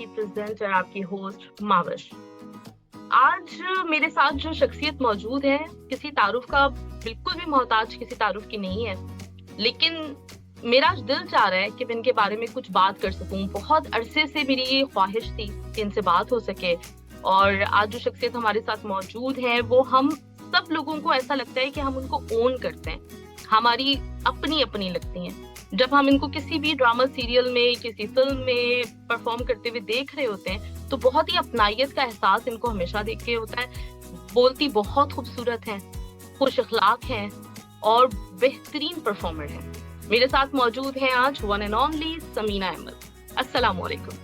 आपकी प्रेजेंटर, आपकी होस्ट माविश। आज मेरे साथ जो शख्सियत मौजूद है, किसी तारुफ का बिल्कुल भी मोहताज किसी तारुफ की नहीं है, लेकिन मेरा आज दिल चाह रहा है कि मैं इनके बारे में कुछ बात कर सकूं। बहुत अरसे से मेरी ये ख्वाहिश थी कि इनसे बात हो सके, और आज जो शख्सियत हमारे साथ मौजूद है वो हम सब लोगों को ऐसा लगता है कि हम उनको ओन करते हैं, हमारी अपनी अपनी लगती हैं। जब हम इनको किसी भी ड्रामा सीरियल में, किसी फिल्म में परफॉर्म करते हुए देख रहे होते हैं तो बहुत ही अपनायत का एहसास इनको हमेशा देख के होता है। बोलती बहुत खूबसूरत हैं, खुश अखलाक हैं और बेहतरीन परफॉर्मर हैं। मेरे साथ मौजूद हैं आज one and only Samina Ahmad. अस्सलाम वालेकुम।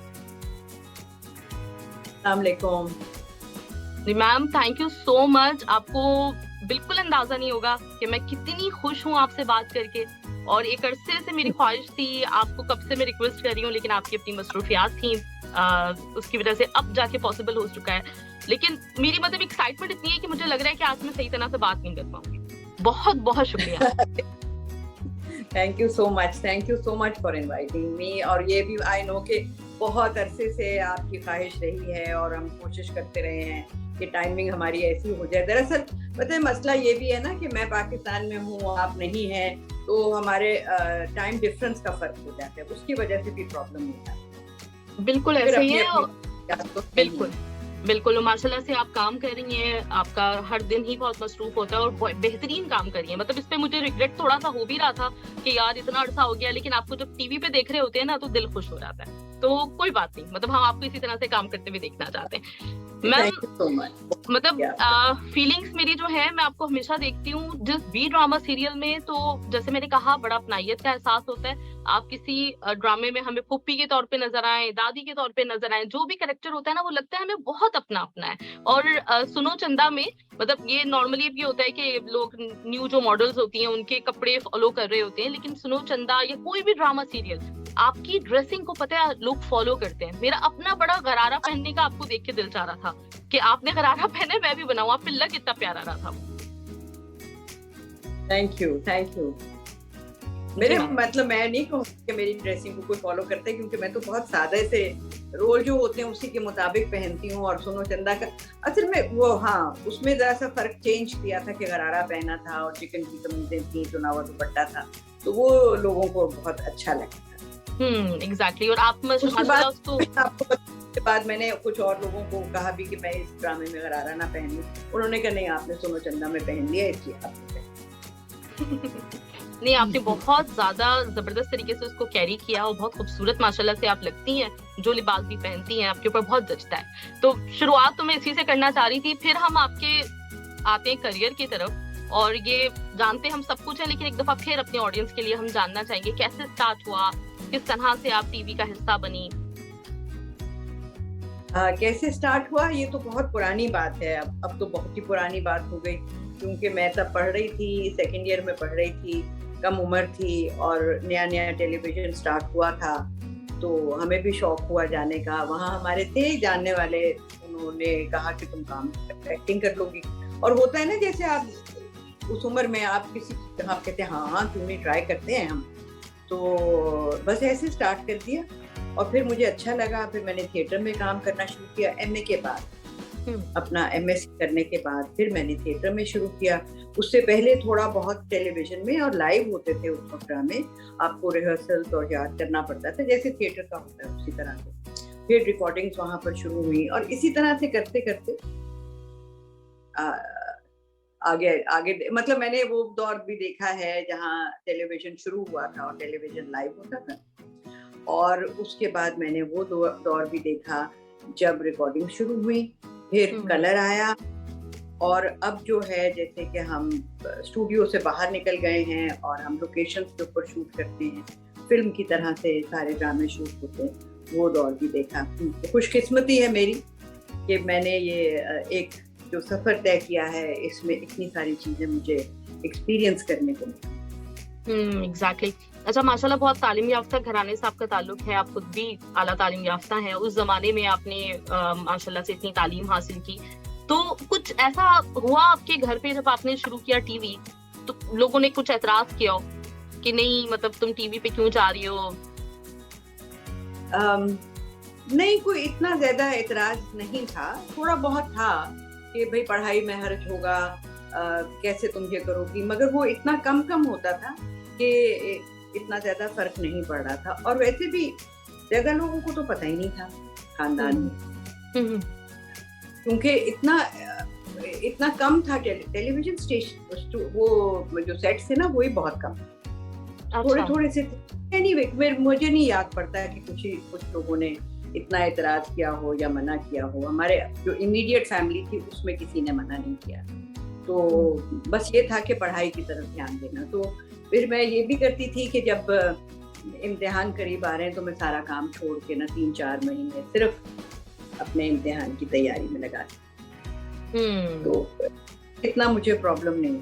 Ma'am, thank you so much. आपको बिल्कुल अंदाजा नहीं होगा कि मैं कितनी खुश हूँ आपसे बात करके, और एक अरसे से मेरी ख्वाहिश थी, आपको कब से मैं रिक्वेस्ट कर रही हूँ, लेकिन आपकी अपनी मसरूफियात थी, उसकी वजह से अब जाके पॉसिबल हो चुका है। लेकिन मेरी मतलब एक्साइटमेंट इतनी है कि मुझे लग रहा है कि आज मैं सही तरह से बात नहीं कर पाऊंगी। बहुत बहुत शुक्रिया। Thank you so much for inviting me. और ये भी आई नो कि बहुत अरसे से आपकी ख्वाहिश रही है और हम कोशिश करते रहे हैं कि टाइमिंग हमारी ऐसी हो जाए। दरअसल पता है मसला ये भी है ना कि मैं पाकिस्तान में हूँ, आप नहीं हैं, तो हमारे टाइम डिफरेंस का फर्क हो जाता है, उसकी वजह से भी प्रॉब्लम होता है। बिल्कुल ऐसे ही है। बिल्कुल बिल्कुल, माशाल्लाह से आप काम कर रही हैं, आपका हर दिन ही बहुत मसरूफ होता है और बेहतरीन काम कर रही हैं। मतलब इस पे मुझे रिग्रेट थोड़ा सा हो भी रहा था कि यार इतना अरसा हो गया, लेकिन आपको जब टीवी पे देख रहे होते हैं ना तो दिल खुश हो जाता है। तो कोई बात नहीं, मतलब हम आपको इसी तरह से काम करते हुए देखना चाहते हैं। मैम, मतलब फीलिंग्स मेरी जो है, मैं आपको हमेशा देखती हूँ जिस भी ड्रामा सीरियल में, तो जैसे मैंने कहा बड़ा अपनायत का एहसास होता है। आप किसी ड्रामे में हमें पुप्पी के तौर पे नजर आए, दादी के तौर पे नजर आए, जो भी कैरेक्टर होता है ना वो लगता है हमें बहुत अपना अपना है। और सुनो चंदा में, मतलब ये नॉर्मली भी होता है कि लोग न्यू जो मॉडल्स होती हैं उनके कपड़े फॉलो कर रहे होते हैं, लेकिन सुनो चंदा या कोई भी ड्रामा सीरियल आपकी ड्रेसिंग को पता है लोग फॉलो करते हैं। मेरा अपना बड़ा गरारा पहनने का आपको देख के दिल चाह रहा था कि आपने गरारा पहने, मैं भी बनाऊं। आप पे लग इतना प्यारा रहा था। Thank you. मेरे मतलब मैं नहीं कहूँगी कि मेरी ड्रेसिंग को कोई फॉलो करता है, क्योंकि मैं तो बहुत सादे से रोल जो होते हैं उसी के मुताबिक पहनती हूँ। और सुनो चंदा का असल में वो, हाँ, उसमें जरा सा फर्क चेंज किया था कि गरारा पहना था और चिकन की कमीजें थी, चुना हुआ दुपट्टा था, तो वो लोगों को बहुत अच्छा लगा। एग्जैक्टली। और आप उसके बाद मैंने कुछ और लोगों को कहा भी कि मैं इस ड्रामे में गरारा ना पहनूं, उन्होंने कहा नहीं आपने सुनो चंदा में पहन लिया, इसलिए आपने नहीं, आपने बहुत ज्यादा जबरदस्त तरीके से उसको कैरी किया और बहुत खूबसूरत माशाल्लाह से आप लगती हैं। जो लिबास भी पहनती हैं आपके ऊपर बहुत जचता है। तो शुरुआत तो मैं इसी से करना चाह रही थी, फिर हम आपके आते हैं करियर की तरफ। और ये जानते हम सब कुछ है, लेकिन एक दफा फिर अपने ऑडियंस के लिए हम जानना चाहेंगे कैसे स्टार्ट हुआ, किस तरह से आप टीवी का हिस्सा बनी। कैसे स्टार्ट हुआ, ये तो बहुत पुरानी बात है। अब तो बहुत ही पुरानी बात हो गई, क्योंकि मैं तब पढ़ रही थी, सेकेंड ईयर में पढ़ रही थी, कम उम्र थी और नया नया टेलीविजन स्टार्ट हुआ था, तो हमें भी शौक हुआ जाने का। वहाँ हमारे थे जानने वाले, उन्होंने कहा कि तुम काम एक्टिंग कर लोगी। और होता है ना, जैसे आप उस उम्र में आप किसी आप कहते हैं हाँ क्यों नहीं, ट्राई करते हैं हम, तो बस ऐसे स्टार्ट कर दिया। और फिर मुझे अच्छा लगा, फिर मैंने थिएटर में काम करना शुरू किया। एमए के बाद, अपना एमएससी करने के बाद फिर मैंने थिएटर में शुरू किया। उससे पहले थोड़ा बहुत टेलीविजन में, और लाइव होते थे उस वक्त ड्रामे, आपको रिहर्सल और याद करना पड़ता था जैसे थिएटर का होता है उसी तरह से। फिर रिकॉर्डिंग्स वहां पर शुरू हुई, और इसी तरह से करते करते आगे मतलब मैंने वो दौर भी देखा है जहाँ टेलीविजन शुरू हुआ था और टेलीविजन लाइव होता था। और उसके बाद मैंने वो दौर भी देखा जब रिकॉर्डिंग शुरू हुई, फिर कलर आया, और अब जो है जैसे कि हम स्टूडियो से बाहर निकल गए हैं और हम लोकेशंस के ऊपर शूट करते हैं, फिल्म की तरह से सारे ड्रामे शूट होते हैं, वो दौर भी देखा। खुशकिस्मती है मेरी कि मैंने ये एक जो सफर तय किया है, इसमें इतनी सारी चीजें मुझे एक्सपीरियंस करने को मिली। एग्जैक्टली। अच्छा, माशाल्लाह बहुत तालीम याफ्ता घराने से आपका ताल्लुक है, आप खुद भी आला तालीम याफ्ता हैं। उस जमाने में आपने माशाल्लाह से इतनी तालीम हासिल की, तो कुछ ऐसा हुआ आपके घर पे जब आपने शुरू किया टीवी, तो लोगों ने कुछ एतराज किया हो कि नहीं, मतलब तुम टीवी पे क्यों जा रही हो? नहीं, कोई इतना ज्यादा एतराज नहीं था, थोड़ा बहुत था कि भाई पढ़ाई में हर्ज होगा, कैसे तुम ये करोगी, मगर वो इतना कम होता था कि इतना ज्यादा फर्क नहीं पड़ रहा था। और वैसे भी ज्यादा लोगों को तो पता ही नहीं था खानदान में, क्योंकि इतना कम था टेलीविजन स्टेशन, वो जो सेट्स थे ना वो ही बहुत कम, थोड़े से थे। एनीवे, मुझे नहीं याद पड़ता है कि कुछ लोगों ने इतना एतराज किया हो या मना किया हो। हमारे जो इमीडिएट फैमिली थी उसमें किसी ने मना नहीं किया, तो बस ये था कि पढ़ाई की तरफ ध्यान देना। तो फिर मैं ये भी करती थी कि जब इम्तिहान करीब आ रहे हैं तो मैं सारा काम छोड़ के ना 3-4 महीने सिर्फ अपने इम्तिहान की तैयारी में लगा दी। तो इतना मुझे प्रॉब्लम नहीं।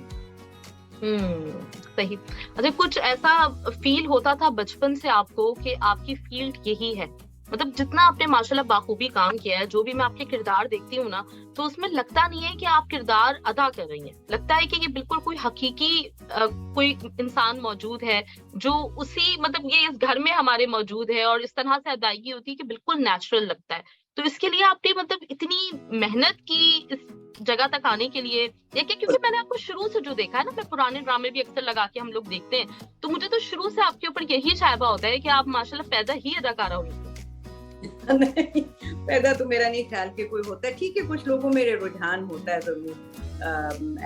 सही। अच्छा, कुछ ऐसा फील होता था बचपन से आपको कि आपकी फील्ड यही है? मतलब जितना आपने माशाल्लाह बाखूबी काम किया है, जो भी मैं आपके किरदार देखती हूँ ना, तो उसमें लगता नहीं है कि आप किरदार अदा कर रही हैं, लगता है कि ये बिल्कुल कोई हकीकी कोई इंसान मौजूद है जो उसी मतलब ये इस घर में हमारे मौजूद है और इस तरह से अदायगी होती है कि बिल्कुल नेचुरल लगता है। तो इसके लिए आपने मतलब इतनी मेहनत की इस जगह तक आने के लिए, या क्योंकि मैंने आपको शुरू से जो देखा है ना, मैं पुराने ड्रामे भी अक्सर लगा के हम लोग देखते हैं, तो मुझे तो शुरू से आपके ऊपर यही शायबा होता है कि आप माशाल्लाह पैदा ही अदाकारा होंगी। नहीं, पैदा तो मेरा नहीं ख्याल कि कोई होता है। ठीक है, कुछ लोगों में रुझान होता है जरूर,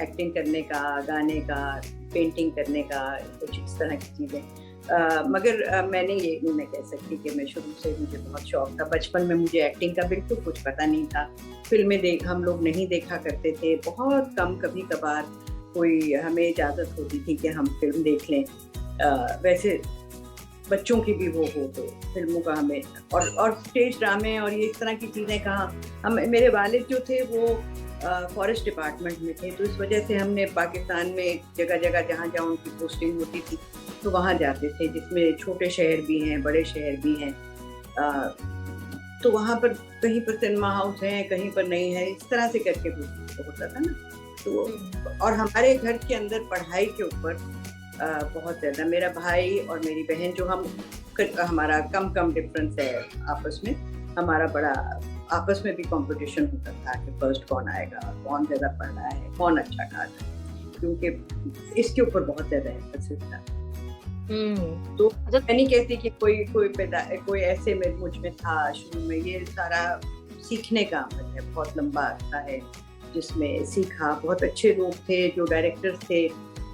एक्टिंग करने का, गाने का, पेंटिंग करने का, कुछ इस तरह की चीजें। मगर मैंने ये नहीं मैं कह सकती कि मैं शुरू से, मुझे बहुत शौक था। बचपन में मुझे एक्टिंग का बिल्कुल कुछ पता नहीं था। फिल्में हम लोग नहीं देखा करते थे, बहुत कम, कभी कभार कोई हमें इजाजत होती थी कि हम फिल्म देख लें। वैसे बच्चों की भी वो हो तो फिल्मों का हमें, और स्टेज ड्रामे और ये इस तरह की चीज़ें कहाँ। मेरे वालिद जो थे वो फॉरेस्ट डिपार्टमेंट में थे, तो इस वजह से हमने पाकिस्तान में जगह जगह जहाँ उनकी पोस्टिंग होती थी तो वहाँ जाते थे, जिसमें छोटे शहर भी हैं, बड़े शहर भी हैं। तो वहाँ पर कहीं पर सिनेमा हाउस है, कहीं पर नहीं है, इस तरह से करके होता था ना। तो और हमारे घर के अंदर पढ़ाई के ऊपर बहुत ज़्यादा, मेरा भाई और मेरी बहन जो हमारा कम डिफरेंस है आपस में, हमारा बड़ा आपस में भी कंपटीशन होता था कि फर्स्ट कौन आएगा, कौन ज़्यादा पढ़ रहा है, कौन अच्छा गा रहा है, क्योंकि इसके ऊपर बहुत ज़्यादा एम्फेसिस था। तो मैं नहीं कहती कि कोई ऐसे में मुझ में था शुरू में। ये सारा सीखने का अमल है, बहुत लंबा रास्ता है जिसमें सीखा। बहुत अच्छे लोग थे जो डायरेक्टर्स थे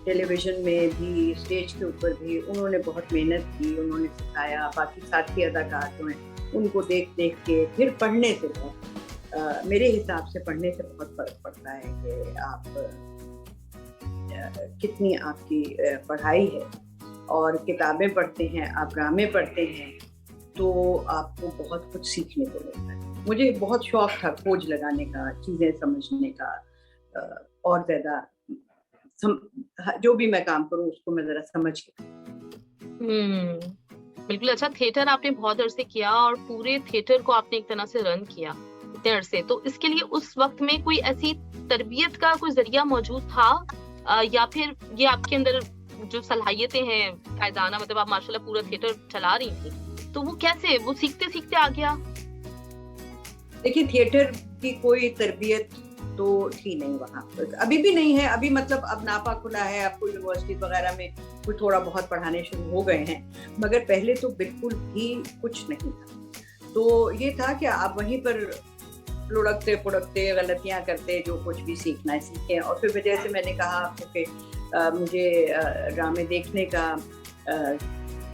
टेलीविजन में भी, स्टेज के ऊपर भी, उन्होंने बहुत मेहनत की, उन्होंने सिखाया। बाकी साथी अदाकार जो हैं उनको देख के फिर पढ़ने से मेरे हिसाब से पढ़ने से बहुत फर्क पड़ता है कि आप कितनी आपकी पढ़ाई है, और किताबें पढ़ते हैं, आप ड्रामे पढ़ते हैं, तो आपको बहुत कुछ सीखने को मिलता है। मुझे बहुत शौक था खोज लगाने का, चीज़ें समझने का, और ज़्यादा जो भी मैं काम करूं उसको मैं जरा समझ के। बिल्कुल। अच्छा, थिएटर आपने बहुत अरसे किया और पूरे थिएटर को आपने एक तरह से रन किया इतने अरसे, तो इसके लिए उस वक्त में कोई ऐसी तरबियत का कोई जरिया मौजूद था, या फिर ये आपके अंदर जो सलाहियतें हैं कायदाना, मतलब आप माशाल्लाह पूरा थिएटर चला रही थी, तो वो कैसे, वो सीखते सीखते आ गया? देखिए, थिएटर की कोई तरबियत तो थी नहीं वहाँ, अभी भी नहीं है। अभी मतलब अब नापा खुला है, आपको यूनिवर्सिटी वगैरह में कुछ थोड़ा बहुत पढ़ाने शुरू हो गए हैं, मगर पहले तो बिल्कुल भी कुछ नहीं था। तो ये था कि आप वहीं पर लुढ़कते पुढ़कते, गलतियाँ करते, जो कुछ भी सीखना है सीखें। और फिर जैसे मैंने कहा आपको कि मुझे ड्रामे देखने का,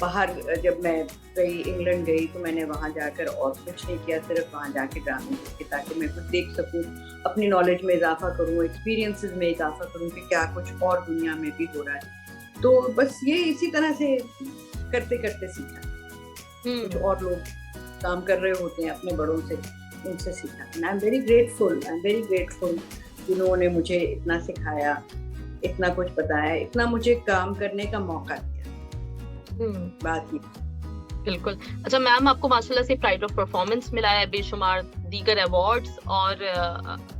बाहर जब मैं गई, इंग्लैंड गई, तो मैंने वहाँ जाकर और कुछ नहीं किया, सिर्फ वहाँ जाके ड्रामे देखे ताकि मैं कुछ देख सकूँ, अपनी नॉलेज में इजाफा करूँ, एक्सपीरियंसेस में इजाफा करूँ कि क्या कुछ और दुनिया में भी हो रहा है। तो बस ये इसी तरह से करते करते सीखा। कुछ और लोग काम कर रहे होते हैं अपने बड़ों से, उनसे सीखा। आई एम वेरी ग्रेटफुल जिन्होंने मुझे इतना सिखाया, इतना कुछ बताया, इतना मुझे काम करने का मौका दिया। बात ही बिल्कुल। अच्छा मैम, आपको माशाल्लाह से प्राइड ऑफ परफॉर्मेंस मिला है, बेशुमार दीगर अवार्ड्स, और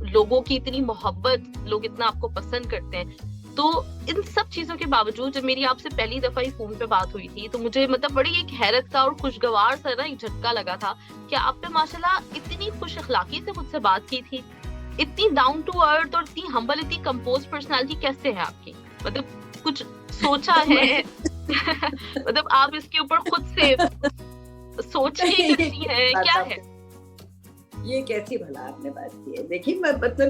लोगों की इतनी मोहब्बत, लोग इतना आपको पसंद करते हैं। तो इन सब चीजों के बावजूद जब मेरी आपसे पहली दफा ही फोन पे बात हुई थी, तो मुझे मतलब बड़ी एक हैरत का और खुशगवार सा ना एक झटका लगा था कि आपने माशाल्लाह इतनी खुश अखलाकी से मुझसे बात की थी, इतनी डाउन टू अर्थ और इतनी हम्बल, इतनी कंपोज पर्सनालिटी कैसे है आपकी? मतलब कुछ सोचा है? मतलब आप इसके ऊपर खुद से सोच के करती है, क्या है? ये कैसी भला आपने बात की है? देखिए, मैं मतलब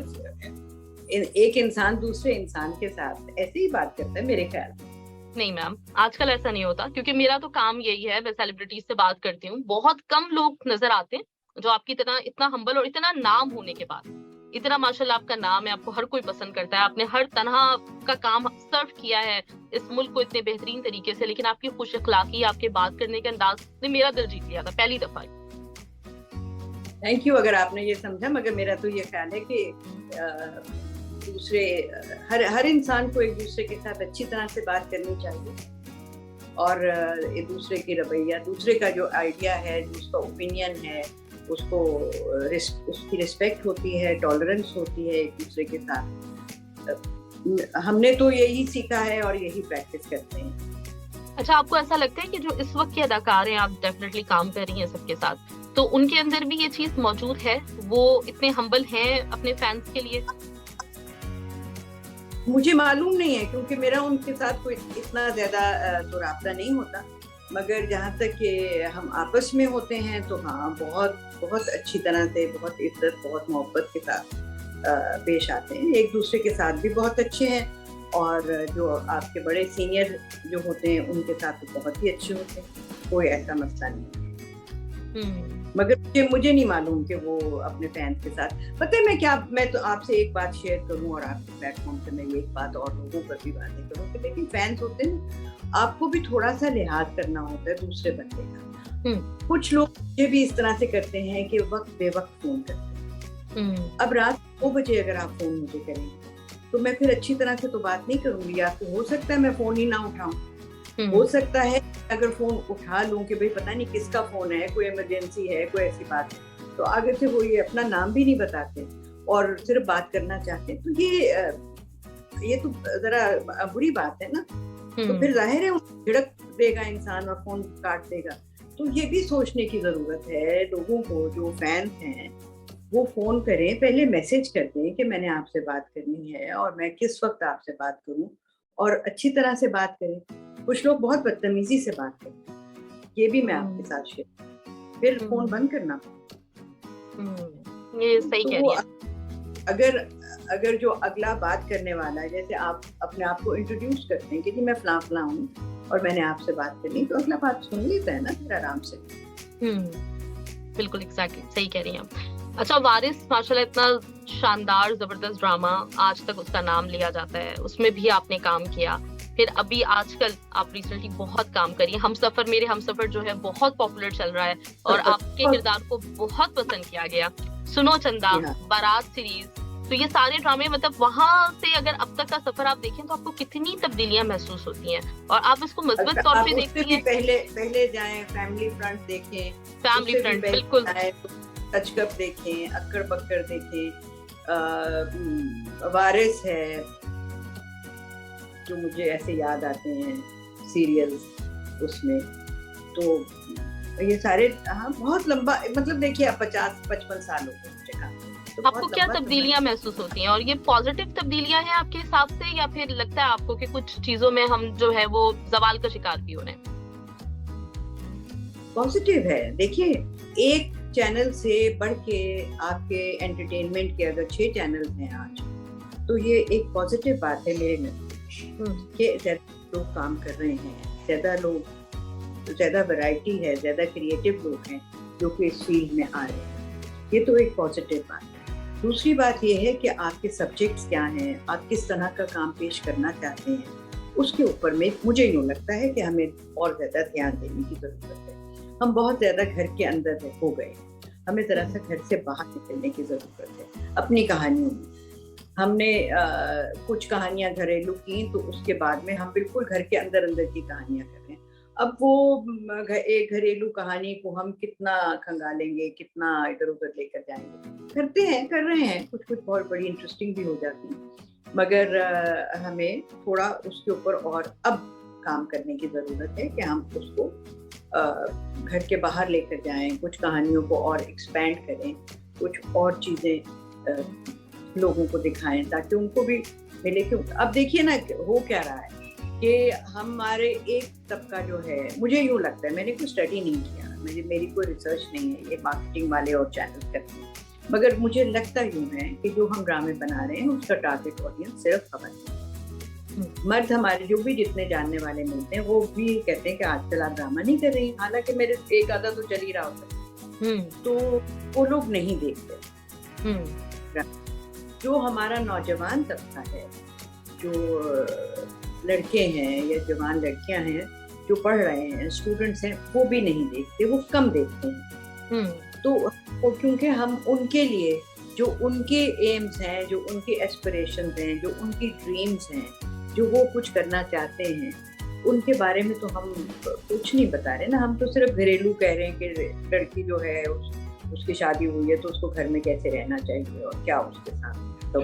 एक इंसान दूसरे इंसान के साथ ऐसे ही बात करता है मेरे ख्याल में। नहीं मैम, आजकल ऐसा नहीं होता, क्योंकि मेरा तो काम यही है, मैं सेलिब्रिटीज से बात करती हूँ। बहुत कम लोग नजर आते हैं जो आपकी तरह इतना हम्बल और इतना नाम होने के बाद, इतना माशाल्लाह आपका नाम है, आपको हर कोई पसंद करता है, आपने हर तरह का काम सर्व किया है इस मुल्क को इतने बेहतरीन तरीके से, लेकिन आपकी खुश अखलाकी, आपके बात करने के अंदाज ने मेरा दिल जीत लिया था पहली दफा। थैंक यू अगर आपने ये समझा, मगर मेरा तो ये ख्याल है कि दूसरे हर इंसान को एक दूसरे के साथ अच्छी तरह से बात करनी चाहिए, और एक दूसरे की रवैया, दूसरे का जो आइडिया है, उसका ओपिनियन है, उसको उसकी रिस्पेक्ट होती है, टॉलरेंस होती है एक दूसरे के साथ। हमने तो यही सीखा है और यही प्रैक्टिस करते हैं। अच्छा, आपको ऐसा लगता है कि जो इस वक्त के अदाकार हैं, आप डेफिनेटली काम कर रही हैं सबके साथ, तो उनके अंदर भी ये चीज मौजूद है, वो इतने हम्बल हैं अपने फैंस के लिए? मुझे मालूम नहीं है, क्योंकि मेरा उनके साथ कोई इतना ज्यादा तो राब्ता नहीं होता, मगर जहाँ तक कि हम आपस में होते हैं तो हाँ, बहुत बहुत अच्छी तरह से, बहुत इज्जत, बहुत मोहब्बत के साथ पेश आते हैं। एक दूसरे के साथ भी बहुत अच्छे हैं, और जो आपके बड़े सीनियर जो होते हैं उनके साथ तो बहुत ही अच्छे होते हैं, कोई ऐसा मसला नहीं। मगर मुझे नहीं मालूम कि वो अपने फैंस के साथ, पता है मैं तो आपसे एक बात शेयर करूं, और आपके प्लेटफॉर्म से मैं एक बात और लोगों पर भी बातें करूं कि देखिए, फैंस होते हैं, आपको भी थोड़ा सा लिहाज करना होता है दूसरे बंदे का। कुछ लोग ये भी इस तरह से करते हैं कि वक्त बेवक्त फोन करते हैं। अब रात 2 बजे अगर आप फोन मुझे करेंगे तो मैं फिर अच्छी तरह से तो बात नहीं करूंगी, या तो हो सकता है मैं फोन ही ना उठाऊं, हो सकता है अगर फोन उठा लूं कि भाई पता नहीं किसका फोन है, कोई इमरजेंसी है, कोई ऐसी बात है, तो आगे से वो ये अपना नाम भी नहीं बताते और सिर्फ बात करना चाहते हैं, तो ये तो जरा बुरी बात है ना। तो फिर जाहिर है झिड़क देगा इंसान और फोन काट देगा। तो ये भी सोचने की जरूरत है लोगों को, जो फैंस हैं वो फोन करें, पहले मैसेज कर दें कि मैंने आपसे बात करनी है और मैं किस वक्त आपसे बात करूं, और अच्छी तरह से बात करें। कुछ लोग बहुत बदतमीजी से बात करते हैं, ये भी मैं आपके साथ शेयर, फिर फोन बंद करना। ये सही कह रही है। अगर जो अगला बात करने वाला है, जैसे आप अपने आप को इंट्रोड्यूस करते हैं कि जी मैं फलां फलां हूँ और मैंने आपसे बात करनी, तो अगला बात सुन लेता है ना फिर आराम से। बिल्कुल एग्जैक्टली सही कह रही हैं आप। अच्छा, वारिस माशाल्लाह इतना शानदार जबरदस्त ड्रामा, आज तक उसका नाम लिया जाता है, उसमें भी आपने काम किया। फिर अभी आजकल आप रिसेंटली बहुत काम करी, हमसफर, मेरे हमसफर जो है बहुत पॉपुलर चल रहा है और आपके किरदार को बहुत पसंद किया गया। सुनो चंदा, बारात सीरीज, तो ये सारे ड्रामे, मतलब वहाँ से अगर अब तक का सफर आप देखें तो आपको कितनी तब्दीलियां महसूस होती हैं और आप इसको मजबूत तौर पे देखती हैं। पहले जाएं, फैमिली फ्रंट देखें, फैमिली फ्रंट बिल्कुल, टच कप देखें, अक्कड़ बक्कड़ देखें, वारिस है जो मुझे ऐसे याद आते हैं सीरियल्स उसमें, तो ये सारे हाँ बहुत लंबा, मतलब देखिए 50-55 साल हो गए मुझे काम। तो आपको क्या तब्दीलियां महसूस होती हैं, और ये पॉजिटिव तब्दीलियां हैं आपके हिसाब से, या फिर लगता है आपको कि कुछ चीजों में हम जो है वो जवाल का शिकार भी हो रहे हैं? पॉजिटिव है। देखिए, एक चैनल से बढ़ के आपके एंटरटेनमेंट के अगर 6 चैनल हैं आज, तो ये एक पॉजिटिव बात है मेरे में कि ज्यादा लोग काम कर रहे हैं, ज्यादा वैरायटी है, ज्यादा क्रिएटिव लोग हैं जो कि इस फील्ड में आ रहे हैं। ये तो एक पॉजिटिव बात है। दूसरी बात ये है कि आपके सब्जेक्ट्स क्या हैं, आप किस तरह का काम पेश करना चाहते हैं, उसके ऊपर में मुझे यूँ लगता है कि हमें और ज्यादा ध्यान देने की जरूरत है। हम बहुत ज्यादा घर के अंदर हो गए, हमें जरा सा घर से बाहर निकलने की जरूरत है। अपनी कहानियों में हमने कुछ कहानियां घरेलू की, तो उसके बाद में हम बिल्कुल घर के अंदर की कहानियां कर रहे हैं। अब वो एक घरेलू कहानी को हम कितना खंगालेंगे, कितना इधर उधर लेकर जाएंगे, कर रहे हैं, कुछ बहुत बड़ी इंटरेस्टिंग भी हो जाती है। मगर हमें थोड़ा उसके ऊपर और अब काम करने की ज़रूरत है कि हम उसको घर के बाहर लेकर जाएं, कुछ कहानियों को और एक्सपैंड करें, कुछ और चीज़ें लोगों को दिखाएं ताकि उनको भी मिले। कि अब देखिए ना हो क्या रहा है कि हमारे एक तबका जो है, मुझे यूँ लगता है, मैंने कोई स्टडी नहीं किया, मेरी कोई रिसर्च नहीं है, ये मार्केटिंग वाले और चैनल करते हैं, मगर मुझे लगता यूँ है कि जो हम ड्रामे बना रहे हैं उसका टारगेट ऑडियंस सिर्फ हमारे मर्द, हमारे जो भी जितने जानने वाले मिलते हैं वो भी कहते हैं कि आजकल आप ड्रामा नहीं कर रही, हालांकि मेरे एक आधा तो चल ही रहा होता है, तो वो लोग नहीं देखते। जो हमारा नौजवान तबका है, जो लड़के हैं या जवान लड़कियां हैं जो पढ़ रहे हैं, स्टूडेंट्स हैं, वो भी नहीं देखते, वो कम देखते हैं। तो क्योंकि हम उनके लिए जो उनके एम्स हैं, जो उनके एस्पिरेशंस हैं, जो उनकी ड्रीम्स हैं, जो वो कुछ करना चाहते हैं, उनके बारे में तो हम कुछ नहीं बता रहे ना। हम तो सिर्फ घरेलू कह रहे हैं कि लड़की जो है उसकी शादी हुई है तो उसको घर में कैसे रहना चाहिए और क्या उसके साथ, तो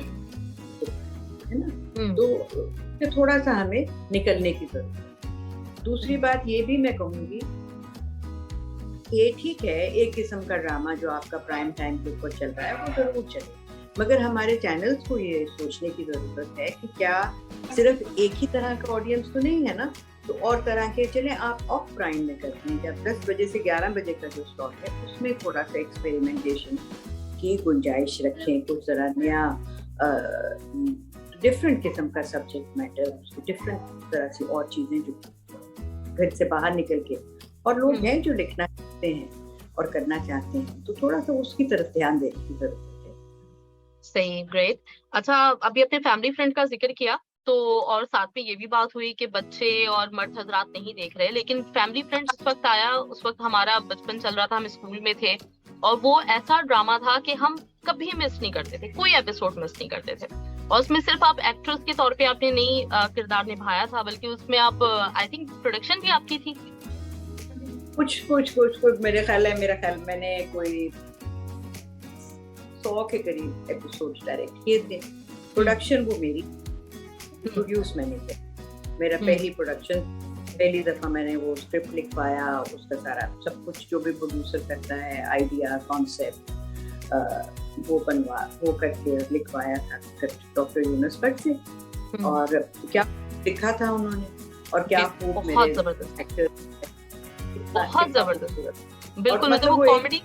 है ना। तो थोड़ा सा हमें निकलने की जरूरत है। दूसरी बात ये भी मैं कहूँगी, ये ठीक है एक किस्म का ड्रामा जो आपका प्राइम टाइम के ऊपर चल रहा है वो जरूर चले, मगर हमारे चैनल्स को ये सोचने की जरूरत है कि क्या सिर्फ एक ही तरह का ऑडियंस तो नहीं है ना, तो और तरह के चले। आप ऑफ प्राइम में करते हैं, जब 10 बजे से 11 बजे का जो स्लॉट है उसमें थोड़ा सा एक्सपेरिमेंटेशन की गुंजाइश रखें, कुछ जरा नया डिफरेंट किस्म का सब्जेक्ट मैटर, डिफरेंट तरह से और चीजें जो घर से बाहर निकल के, और लोग हैं जो लिखना चाहते हैं और करना चाहते हैं, तो थोड़ा सा उसकी तरफ ध्यान देने की जरूरत है। सही, ग्रेट। अच्छा, अभी अपने फैमिली फ्रेंड का जिक्र किया, तो और साथ में ये भी बात हुई कि बच्चे और मर्द हजरात नहीं देख रहे, लेकिन फैमिली फ्रेंड्स उस वक्त आया, उस वक्त हमारा बचपन चल रहा था, हम स्कूल में थे, और वो ऐसा ड्रामा था कि हम कभी मिस नहीं करते थे, कोई एपिसोड मिस नहीं करते थे। और उसमें सिर्फ आप एक्ट्रेस के तौर पे आपने नहीं किरदार निभाया था, बल्कि उसमें आप आई थिंक प्रोडक्शन भी आपकी थी। कुछ मेरे ख्याल मैंने कोई 100 के करीब एपिसोड्स डायरेक्ट किए थे। प्रोडक्शन वो मेरी, प्रोड्यूस मैंने किया, मेरा पहली प्रोडक्शन, पहली दफा मैंने वो स्क्रिप्ट लिखवाया, उसका सारा सब कुछ जो भी प्रोड्यूसर करता है, आइडिया, कॉन्सेप्ट, वो करके लिखवाया था डॉक्टर यूनुस भट्ट से। और क्या लिखा था उन्होंने, और क्या बहुत जबरदस्त एक्टर, बहुत जबरदस्त, बिल्कुल। मतलब वो कॉमेडी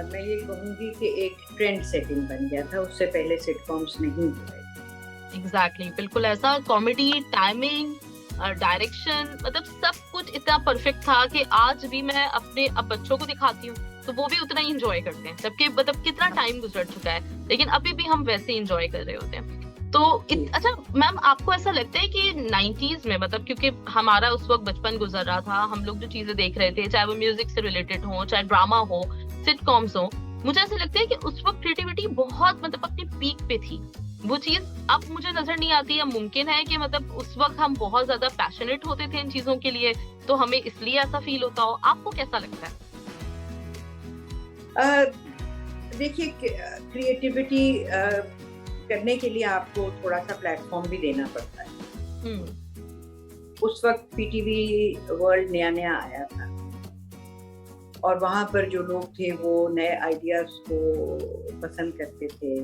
मैं ये कहूंगी कि एक ट्रेंड सेटिंग बन गया था, उससे पहले सिटकॉम्स नहीं हुए। एग्जैक्टली, बिल्कुल ऐसा। कॉमेडी, टाइमिंग, डायरेक्शन, मतलब सब कुछ इतना परफेक्ट था कि आज भी मैं अपने अब बच्चों को दिखाती हूँ तो वो भी उतना ही एंजॉय करते हैं, जबकि मतलब कितना टाइम गुजर चुका है, लेकिन अभी भी हम वैसे एंजॉय कर रहे होते हैं। तो अच्छा मैम, आपको ऐसा लगता है कि 90s में, मतलब क्योंकि हमारा उस वक्त बचपन गुजर रहा था, हम लोग जो चीजें देख रहे थे, चाहे वो म्यूजिक से रिलेटेड हो, चाहे ड्रामा हो, सिटकॉम्स हो, मुझे ऐसा लगता है कि उस वक्त क्रिएटिविटी बहुत मतलब अपनी पीक पे थी। वो चीज अब मुझे नजर नहीं आती है। मुमकिन है कि मतलब उस वक्त हम बहुत ज्यादा पैशनेट होते थे इन चीजों के लिए, तो हमें इसलिए ऐसा फील होता हो। आपको कैसा लगता है? देखिए, क्रिएटिविटी करने के लिए आपको थोड़ा सा प्लेटफॉर्म भी देना पड़ता है। उस वक्त पीटीवी वर्ल्ड नया आया था, और वहाँ पर जो लोग थे वो नए आइडियाज को पसंद करते थे,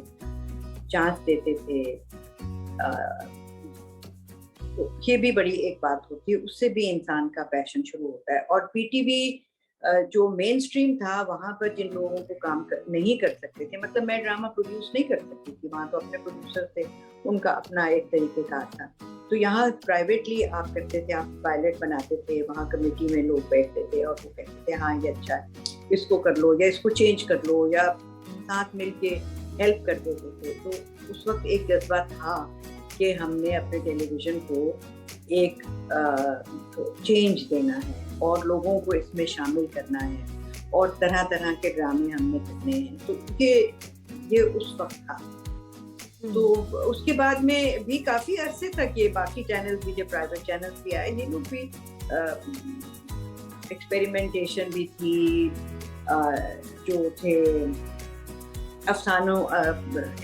चांस देते थे। तो ये भी बड़ी एक बात होती है, उससे भी इंसान का पैशन शुरू होता है। और पीटीवी जो मेन स्ट्रीम था, वहाँ पर जिन लोगों को काम नहीं कर सकते थे, मतलब मैं ड्रामा प्रोड्यूस नहीं कर सकती थी, वहाँ तो अपने प्रोड्यूसर थे, उनका अपना एक तरीकेकार था। तो यहाँ प्राइवेटली आप करते थे, आप पायलट बनाते थे, वहाँ कमेटी में लोग बैठते थे और वो कहते थे हाँ ये अच्छा है, इसको कर लो या इसको चेंज कर लो, या साथ मिलके हेल्प कर देते थे। तो उस वक्त एक जज्बा था कि हमने अपने टेलीविजन को एक चेंज देना है और लोगों को इसमें शामिल करना है, और तरह तरह के ड्रामे हमने करने हैं। तो ये उस वक्त था। तो उसके बाद में भी काफी अरसे तक ये बाकी चैनल्स भी, जो प्राइवेट चैनल्स भी आए, ये लोग भी एक्सपेरिमेंटेशन भी थी, जो थे अफसानों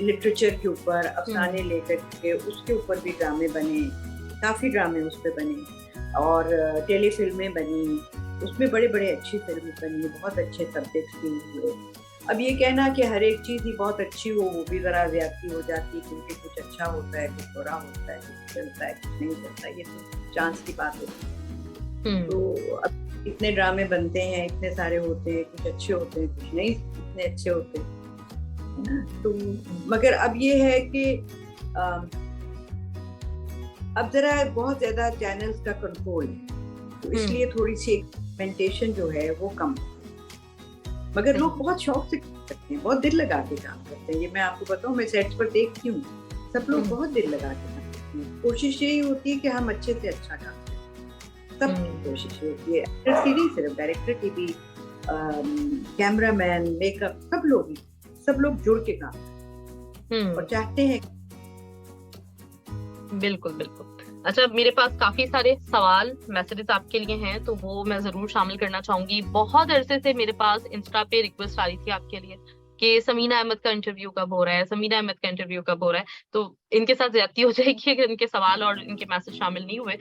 लिटरेचर के ऊपर अफसाने लेकर के उसके ऊपर भी ड्रामे बने, काफ़ी ड्रामे उस पर बने और टेली फिल्में बनी, उसमें बड़े बड़े अच्छी फिल्में बनी, बहुत अच्छे सब्जेक्ट्स भी हुए। अब ये कहना कि हर एक चीज़ ही बहुत अच्छी हो वो भी ज़रा ज़्यादती हो जाती है, क्योंकि कुछ अच्छा होता है, कुछ बुरा होता है, कुछ चलता है, कुछ नहीं चलता, ये तो चांस की बात होती है। तो अब इतने ड्रामे बनते हैं, इतने सारे होते हैं, कुछ अच्छे होते हैं, कुछ नहीं इतने अच्छे होते हैं, है ना। तो मगर अब ये है कि अब जरा बहुत ज्यादा चैनल्स का कंट्रोल है, तो इसलिए थोड़ी सी एक्सपेरिमेंटेशन जो है वो कम है। मगर लोग बहुत शौक से करते हैं, बहुत दिल लगा के काम करते हैं। ये मैं आपको बताऊं, मैं सेट्स पर देखती हूँ, सब लोग बहुत दिल लगा के काम करते हैं। कोशिश यही होती है कि हम अच्छे से अच्छा काम करें, सब कोशिश होती है। एक्टर की नहीं, सिर्फ डायरेक्टर की भी, कैमरामैन, मेकअप, सब लोग जुड़ के काम करते हैं और चाहते हैं। बिल्कुल बिल्कुल। अच्छा, मेरे पास काफी सारे सवाल मैसेजेस आपके लिए हैं, तो वो मैं जरूर शामिल करना चाहूंगी। बहुत अरसे से मेरे पास इंस्टा पे रिक्वेस्ट आ रही थी आपके लिए कि समीना अहमद का इंटरव्यू कब हो रहा है, समीना अहमद का इंटरव्यू कब हो रहा है। तो इनके साथ ज्यादती हो जाएगी अगर इनके सवाल और इनके मैसेज शामिल नहीं हुए।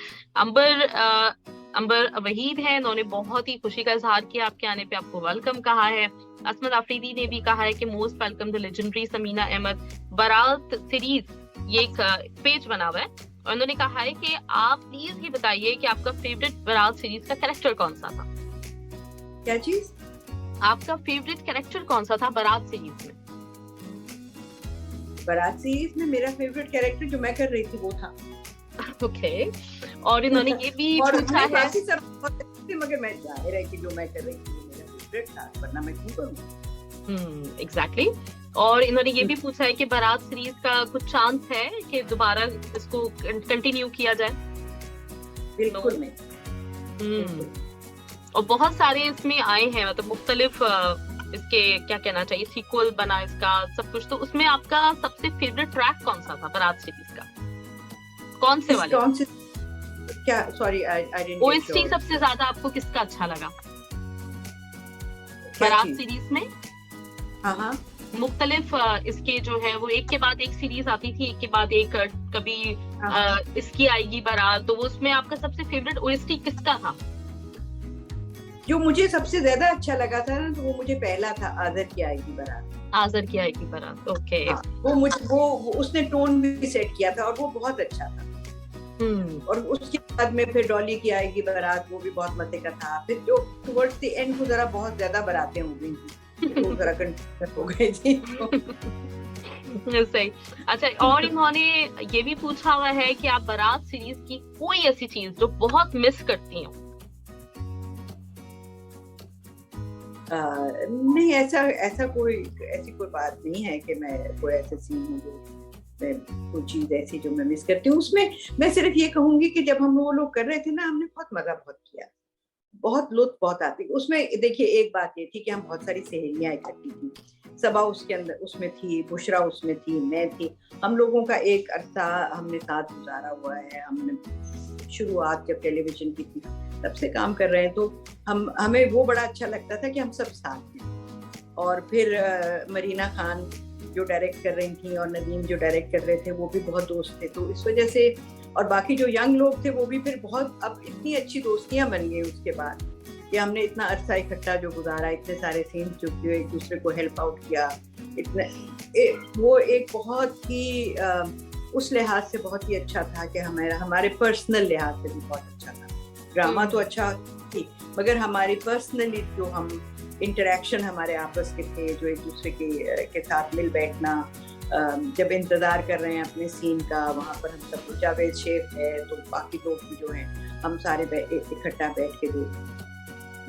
अंबर वहीद है, इन्होंने बहुत ही खुशी का इजहार किया आपके आने पे, आपको वेलकम कहा है। असमत आफरीदी ने भी कहा है कि most welcome the legendary Samina Ahmad. Baraat series, ये एक पेज बना हुआ है, और उन्होंने कहा है कि आप प्लीज ये बताइए कि आपका फेवरेट बारात सीरीज का कैरेक्टर कौन सा था। क्या चीज? आपका फेवरेट कैरेक्टर कौन सा था बारात सीरीज में? बारात सीरीज में मेरा फेवरेट कैरेक्टर जो मैं कर रही थी वो था। ओके। और इन्होंने ये भी पूछा है, बाकी सब बहुत अच्छे थे, मगर मैं जाहिर है कि जो मैं कर रही थी वो मेरा फेवरेट था, वरना मैं क्यों करूं। एग्जैक्टली। और इन्होंने ये भी पूछा है कि बारात सीरीज का कुछ चांस है कि दोबारा इसको कंटिन्यू किया जाए? बिल्कुल नहीं। और बहुत सारे इसमें आए हैं, मतलब मुख्तलिफ इसके क्या कहना चाहिए, सीक्वल बना इसका सब कुछ। तो उसमें आपका सबसे फेवरेट ट्रैक कौन सा था बारात सीरीज का? कौन से वाले? कौन से? क्या? Sorry, I didn't. ओएसटी सबसे ज्यादा आपको किसका अच्छा लगा बारात सीरीज में? हाँ, मुख्तलिफ इसके जो है वो एक के बाद एक सीरीज आती थी, एक के बाद एक, कभी इसकी आएगी बारात, तो वो उसमें आपका सबसे फेवरेट ओएसटी किसका था? जो मुझे सबसे ज्यादा अच्छा लगा था ना, तो वो मुझे पहला था, आज़र की आएगी बारात। आज़र की आएगी बारात, ओके। वो उसने टोन भी सेट किया था और वो बहुत अच्छा था। और उसके बाद में फिर डॉली की आएगी बारात, वो भी बहुत मजे का था। फिर जो टुवर्ड्स द एंड को जरा बहुत ज्यादा बारातें हो गई थी, तो जरा कंफ्यूजन हो गई थी। सही। अच्छा, और इन्होंने ये भी पूछा हुआ है कि आप बारात सीरीज की कोई ऐसी चीज जो बहुत मिस करती हो? नहीं, ऐसी कोई बात नहीं है कि मैं कोई ऐसे सीन हूँ जो कोई चीज ऐसी जो मैं मिस करती हूँ। उसमें मैं सिर्फ ये कहूंगी कि जब हम वो लोग कर रहे थे ना, हमने बहुत मजा बहुत किया, बहुत लुत्फ बहुत आती। उसमें देखिए, एक बात ये थी कि हम बहुत सारी सहेलियां इकट्ठी थी। सबा उसके अंदर उसमें थी, बुशरा उसमें थी, मैं थी। हम लोगों का एक अरसा हमने साथ गुजारा हुआ है। हमने शुरुआत जब टेलीविजन की थी तब से काम कर रहे हैं, तो हमें वो बड़ा अच्छा लगता था कि हम सब साथ हैं। और फिर मरीना खान जो डायरेक्ट कर रही थी और नदीम जो डायरेक्ट कर रहे थे, वो भी बहुत दोस्त थे। तो इस वजह से, और बाकी जो यंग लोग थे वो भी फिर बहुत, अब इतनी अच्छी दोस्तियां बन गई उसके बाद कि हमने इतना अरसा इकट्ठा जो गुजारा, इतने सारे सीन्स जो किए, एक दूसरे को हेल्प आउट किया, वो एक बहुत ही उस लिहाज से बहुत ही अच्छा था कि हमारे पर्सनल लिहाज से भी बहुत अच्छा था। ड्रामा तो अच्छा थी, मगर हमारी पर्सनली जो हम इंटरेक्शन हमारे आपस के थे, जो एक दूसरे के साथ मिल बैठना, जब इंतजार कर रहे हैं अपने सीन का, वहाँ पर हम सब, जावेद शेख है तो बाकी लोग भी जो हैं, हम सारे इकट्ठा बैठ के जो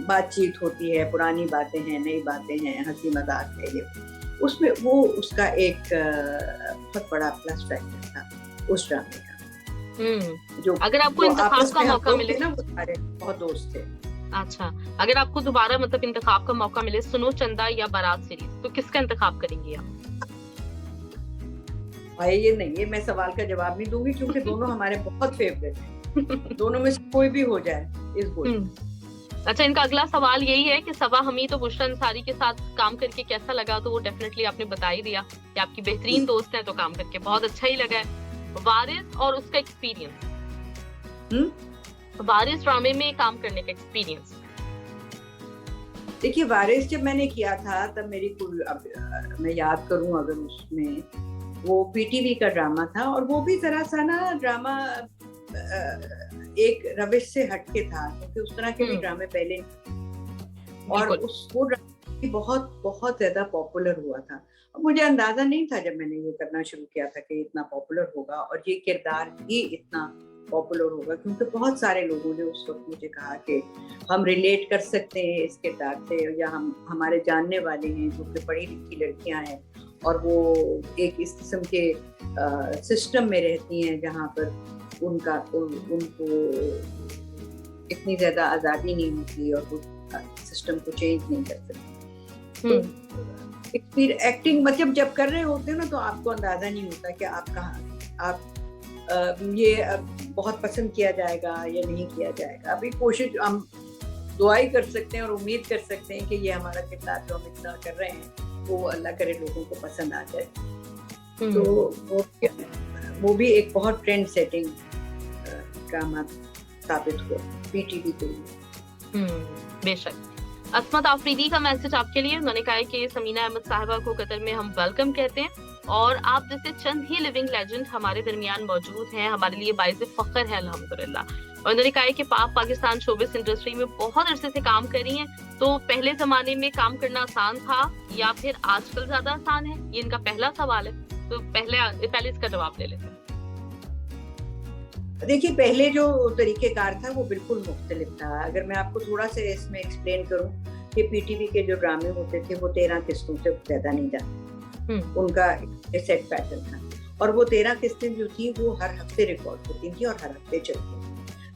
बातचीत होती है, पुरानी बातें हैं, नई बातें हैं, हंसी मजाक है, ये उसमें वो उसका एक बहुत बड़ा प्लस फैक्टर था उस ड्रामे का। जो अगर आपको इंतखाब का मौका मिले ना, वो सारे बहुत दोस्त थे। अच्छा, अगर आपको दोबारा मतलब इंतखाब का मौका मिले, सुनो चंदा या बारात सीरीज, तो किसका इंतखाब करेंगी आप? भाई ये मैं सवाल का जवाब नहीं दूंगी, क्योंकि दोनों हमारे बहुत फेवरेट हैं। दोनों में से कोई भी हो जाए इस बोल। अच्छा, इनका अगला सवाल यही है कि सबा हमीद और बुशरा अंसारी के साथ काम करके कैसा लगा, तो वो डेफिनेटली आपने बता ही दिया कि आपकी बेहतरीन दोस्त है, तो काम करके बहुत अच्छा ही लगा है। वारिस और उसका एक्सपीरियंस, वारिस ड्रामे में काम करने का एक्सपीरियंस। देखिए, वारिस जब मैंने किया था तब मेरी कुल, मैं याद करूं अगर, उसमें वो पीटीवी का ड्रामा था और वो भी जरा सा ना ड्रामा एक रविश से हटके था, क्योंकि उस तरह के भी ड्रामे पहले, और वो ड्रामा बहुत बहुत ज्यादा पॉपुलर हुआ था। मुझे अंदाजा नहीं था जब मैंने ये करना शुरू किया था कि इतना पॉपुलर होगा और ये किरदार भी इतना पॉपुलर होगा, क्योंकि बहुत सारे लोगों ने उस वक्त मुझे कहा कि हम रिलेट कर सकते हैं इस किरदार से, या हम, हमारे जानने वाले हैं जो कि पढ़ी लिखी लड़कियां हैं और वो एक इस किस्म के सिस्टम में रहती हैं जहाँ पर उनको इतनी ज्यादा आज़ादी नहीं होती और वो सिस्टम को चेंज नहीं कर सकते। तो एक्टिंग मतलब जब कर रहे होते हैं ना, तो आपको अंदाजा नहीं होता कि आप ये बहुत पसंद किया जाएगा या नहीं किया जाएगा। अभी कोशिश हम दुआई कर सकते हैं और उम्मीद कर सकते हैं कि ये हमारा किरदार जो हम इतना कर रहे हैं वो अल्लाह करे लोगों को पसंद आ जाए। तो वो भी एक बहुत ट्रेंड सेटिंग ड्रामा साबित हुआ पीटीवी के लिए। बेशक। असमत आफरीदी का मैसेज आपके लिए, उन्होंने कहा है कि समीना अहमद साहिबा को कतर में हम वेलकम कहते हैं और आप जैसे चंद ही लिविंग लेजेंड हमारे दरमियान मौजूद हैं, हमारे लिए बाइज़ फख्र है अल्हम्दुलिल्लाह। और उन्होंने कहा है कि पाकिस्तान शोबिस इंडस्ट्री में बहुत अरसे से काम कर रही हैं, तो पहले जमाने में काम करना आसान था या फिर आजकल ज्यादा आसान है? ये इनका पहला सवाल है, तो पहले इसका जवाब ले लेते हैं। देखिए, पहले जो तरीकेकार था वो बिल्कुल मुख्तलिफ था। अगर मैं आपको थोड़ा सा इसमें एक्सप्लेन करूं कि पीटीवी के जो ड्रामे होते थे वो 13 किस्तों से ज्यादा नहीं जाते, उनका सेट पैटर्न था और वो 13 किस्तें जो थी वो हर हफ्ते रिकॉर्ड होती थी और हर हफ्ते चलती थी।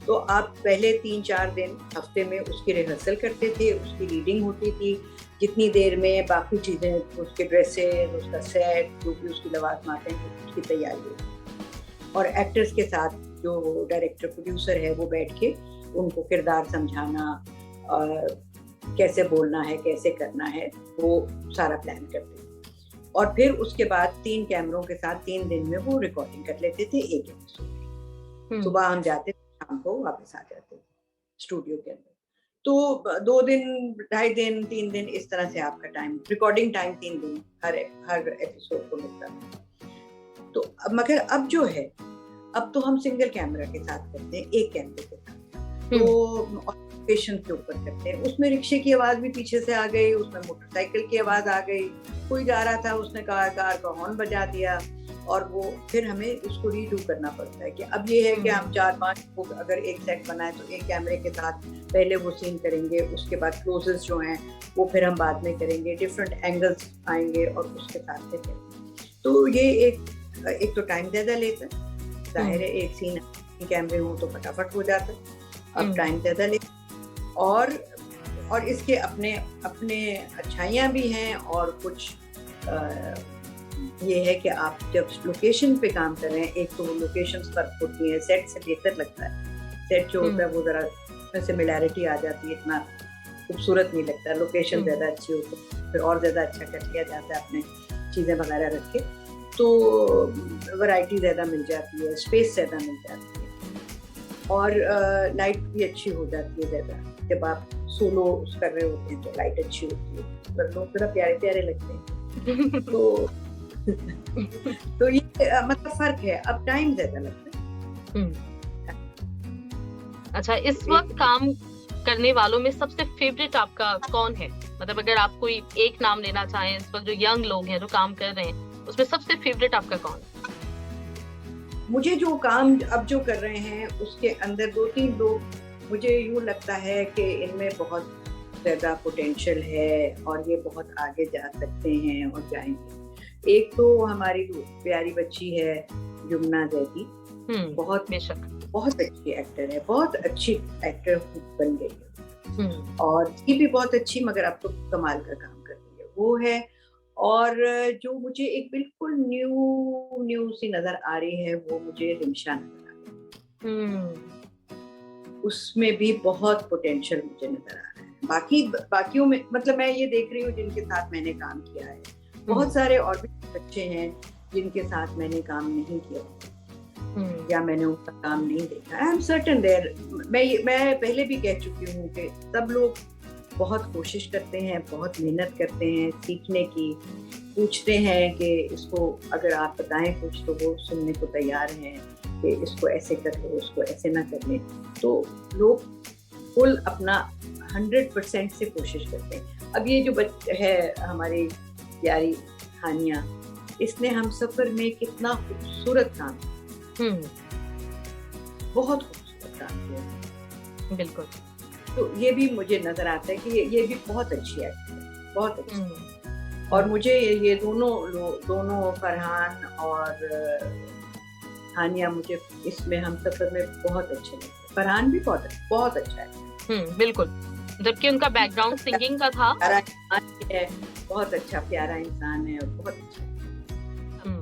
तो आप पहले 3-4 दिन हफ्ते में उसकी रिहर्सल करते थे, उसकी रीडिंग होती थी, जितनी देर में बाकी चीजें, उसके ड्रेसेस, उसका सेट, जो भी उसकी लवाजमातें, उसकी तैयारी होती। और एक्टर्स के साथ जो डायरेक्टर प्रोड्यूसर है वो बैठ के उनको किरदार समझाना, कैसे बोलना है, कैसे करना है, वो सारा प्लान करते थे। और फिर उसके बाद 3 कैमरों के साथ 3 दिन में वो रिकॉर्डिंग कर लेते थे एक एपिसोड। सुबह हम जाते थे, शाम को वापस आ जाते थे स्टूडियो के अंदर। तो 2 दिन, 2.5 दिन, 3 दिन, इस तरह से आपका टाइम, रिकॉर्डिंग टाइम 3 दिन हर एपिसोड को मिलता था। तो मगर अब जो है, अब तो हम सिंगल कैमरा के साथ करते हैं, एक कैमरे के साथ, तो लोकेशन के ऊपर करते हैं। उसमें रिक्शे की आवाज भी पीछे से आ गई, उसमें मोटरसाइकिल की आवाज आ गई, कोई जा रहा था उसने कार का हॉर्न बजा दिया, और वो फिर हमें उसको रीडू करना पड़ता है कि अब ये है कि हम 4-5 लोग अगर एक सेट बनाए तो एक कैमरे के साथ पहले वो सीन करेंगे, उसके बाद क्लोजेस जो हैं वो फिर हम बाद में करेंगे, डिफरेंट एंगल्स आएंगे और उसके साथ से करेंगे। तो ये एक तो टाइम ज्यादा लेता है, जाहिर है, एक सीन कैमरे हो तो फटाफट हो जाता है, अब टाइम ज्यादा लेता, और इसके अपने अच्छाइयाँ भी हैं और कुछ ये है कि आप जब लोकेशन पे काम कर रहे हैं, एक तो लोकेशन फर्क होती है, सेट से बेहतर लगता है, सेट जो होता है वो जरा सिमिलैरिटी आ जाती है, इतना खूबसूरत नहीं लगता, लोकेशन ज्यादा अच्छी हो तो फिर और ज्यादा अच्छा कर लिया जाता है अपने चीजें वगैरह रख के, तो वैरायटी ज्यादा मिल जाती है, स्पेस ज्यादा मिल जाती है, और लाइट भी अच्छी हो जाती है ज्यादा। जब आप सोलो कर रहे होते हैं तो लाइट अच्छी होती है, पर लोग थोड़ा प्यारे प्यारे लगते हैं तो ये मतलब फर्क है, अब टाइम ज्यादा लगता है। अच्छा, इस वक्त काम करने वालों में सबसे फेवरेट आपका कौन है? मतलब अगर आप कोई एक नाम लेना चाहें, इस वक्त जो यंग लोग हैं जो काम कर रहे हैं, उसमें सबसे फेवरेट आपका कौन है? मुझे जो काम अब जो कर रहे हैं उसके अंदर 2-3 लोग मुझे यूँ लगता है कि इनमें बहुत ज्यादा पोटेंशियल है और ये बहुत आगे जा सकते हैं और जाएंगे। एक तो हमारी प्यारी बच्ची है यमुना जैदी, बहुत अच्छी एक्टर है, बहुत अच्छी एक्टर बन गई है, और ये भी बहुत अच्छी, मगर अब तो कमाल का काम कर रही है, वो है। और जो मुझे एक बिल्कुल न्यू सी नजर आ रही है वो मुझे रिमशा नजर आ रही है। उसमें भी बहुत पोटेंशियल मुझे नजर आ रहा है। बाकियों में मतलब मैं ये देख रही हूँ जिनके साथ मैंने काम किया है, बहुत सारे और भी बच्चे हैं जिनके साथ मैंने काम नहीं किया या मैंने उनका काम नहीं देखा। आई एम सर्टेन देयर, मैं पहले भी कह चुकी हूँ कि सब लोग बहुत कोशिश करते हैं, बहुत मेहनत करते हैं सीखने की, पूछते हैं कि इसको अगर आप बताएं कुछ तो वो सुनने को तैयार हैं कि इसको ऐसे कर लो, इसको ऐसे ना कर ले। तो लोग फुल अपना 100% से कोशिश करते हैं। अब ये जो बच्चा है हमारी प्यारी हानिया, इसने हम सफर में कितना खूबसूरत काम, बहुत खूबसूरत काम किया। बिल्कुल। तो ये भी मुझे नजर आता है कि ये भी बहुत अच्छी है, बहुत अच्छी। और मुझे ये दोनों फरहान और हानिया मुझे इसमें हम सफर में बहुत अच्छे लगे। फरहान भी बहुत अच्छा है। बिल्कुल, जबकि उनका बैकग्राउंड सिंगिंग का था। प्यारा इंसान है, बहुत अच्छा प्यारा इंसान है और बहुत अच्छा है।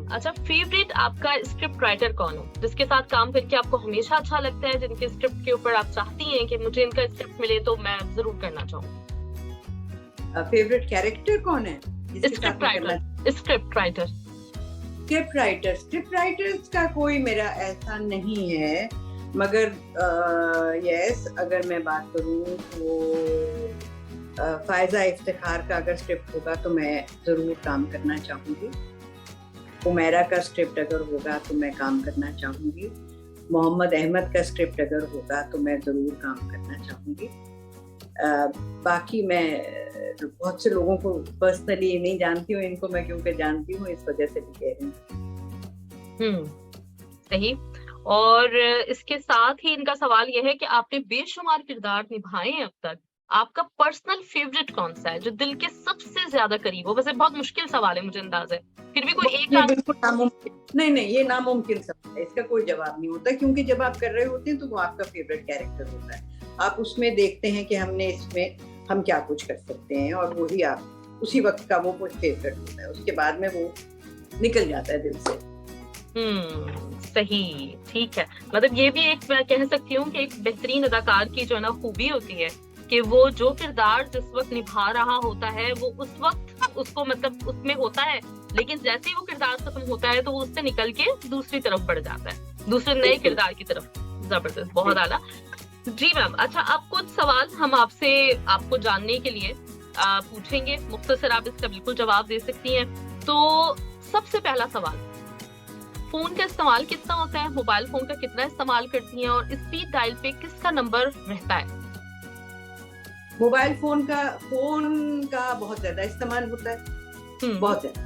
अच्छा, फेवरेट आपका स्क्रिप्ट राइटर कौन है जिसके साथ काम करके आपको हमेशा अच्छा लगता है, जिनके स्क्रिप्ट के ऊपर आप चाहती हैं कि मुझे इनका स्क्रिप्ट मिले तो मैं जरूर करना चाहूँ? फेवरेट कैरेक्टर कौन है? Script writer. स्क्रिप्ट राइटर्स का कोई मेरा ऐसा नहीं है, मगर यस अगर मैं बात करूँ तो फायजा इफ्तिखार का अगर स्क्रिप्ट होगा तो मैं जरूर काम करना चाहूँगी। उमेरा का स्क्रिप्ट अगर होगा तो मैं काम करना चाहूँगी। मोहम्मद अहमद का स्क्रिप्ट अगर होगा तो मैं ज़रूर काम करना चाहूँगी। बाकी मैं बहुत से लोगों को पर्सनली नहीं जानती हूँ, इनको मैं क्योंकि जानती हूँ इस वजह से भी कह रही हूँ। सही। और इसके साथ ही इनका सवाल यह है कि आपने बेशुमार किरदार निभाए हैं अब तक, आपका पर्सनल फेवरेट कौन सा है जो दिल के सबसे ज्यादा करीब हो? वैसे बहुत मुश्किल सवाल है मुझे अंदाजा है, फिर भी कोई एक बिल्कुल नामुमकिन नहीं, ये नामुमकिन सवाल है, इसका कोई जवाब नहीं होता, क्योंकि जब आप कर रहे होते हैं तो वो आपका फेवरेट कैरेक्टर होता है। आप उसमें देखते हैं कि हमने इसमें हम क्या कुछ कर सकते हैं और वही आप उसी वक्त का वो कुछ फेवरेट होता है, उसके बाद में वो निकल जाता है दिल से। सही, ठीक है। मतलब ये भी एक मैं कह सकती हूँ कि एक बेहतरीन अदाकार की जो ना खूबी होती है कि वो जो किरदार जिस वक्त निभा रहा होता है वो उस वक्त उसको मतलब उसमें होता है, लेकिन जैसे ही वो किरदार खत्म होता है तो वो उससे निकल के दूसरी तरफ बढ़ जाता है, दूसरे नए किरदार की तरफ। जबरदस्त, बहुत आला। जी मैम, अच्छा अब कुछ सवाल हम आपसे आपको जानने के लिए पूछेंगे, मुख्तसर आप इसका बिल्कुल जवाब दे सकती हैं। तो सबसे पहला सवाल, फोन का इस्तेमाल कितना होता है? मोबाइल फोन का कितना इस्तेमाल करती हैं और स्पीड डायल पे किसका नंबर रहता है? मोबाइल फोन का बहुत ज्यादा इस्तेमाल होता है, बहुत ज्यादा।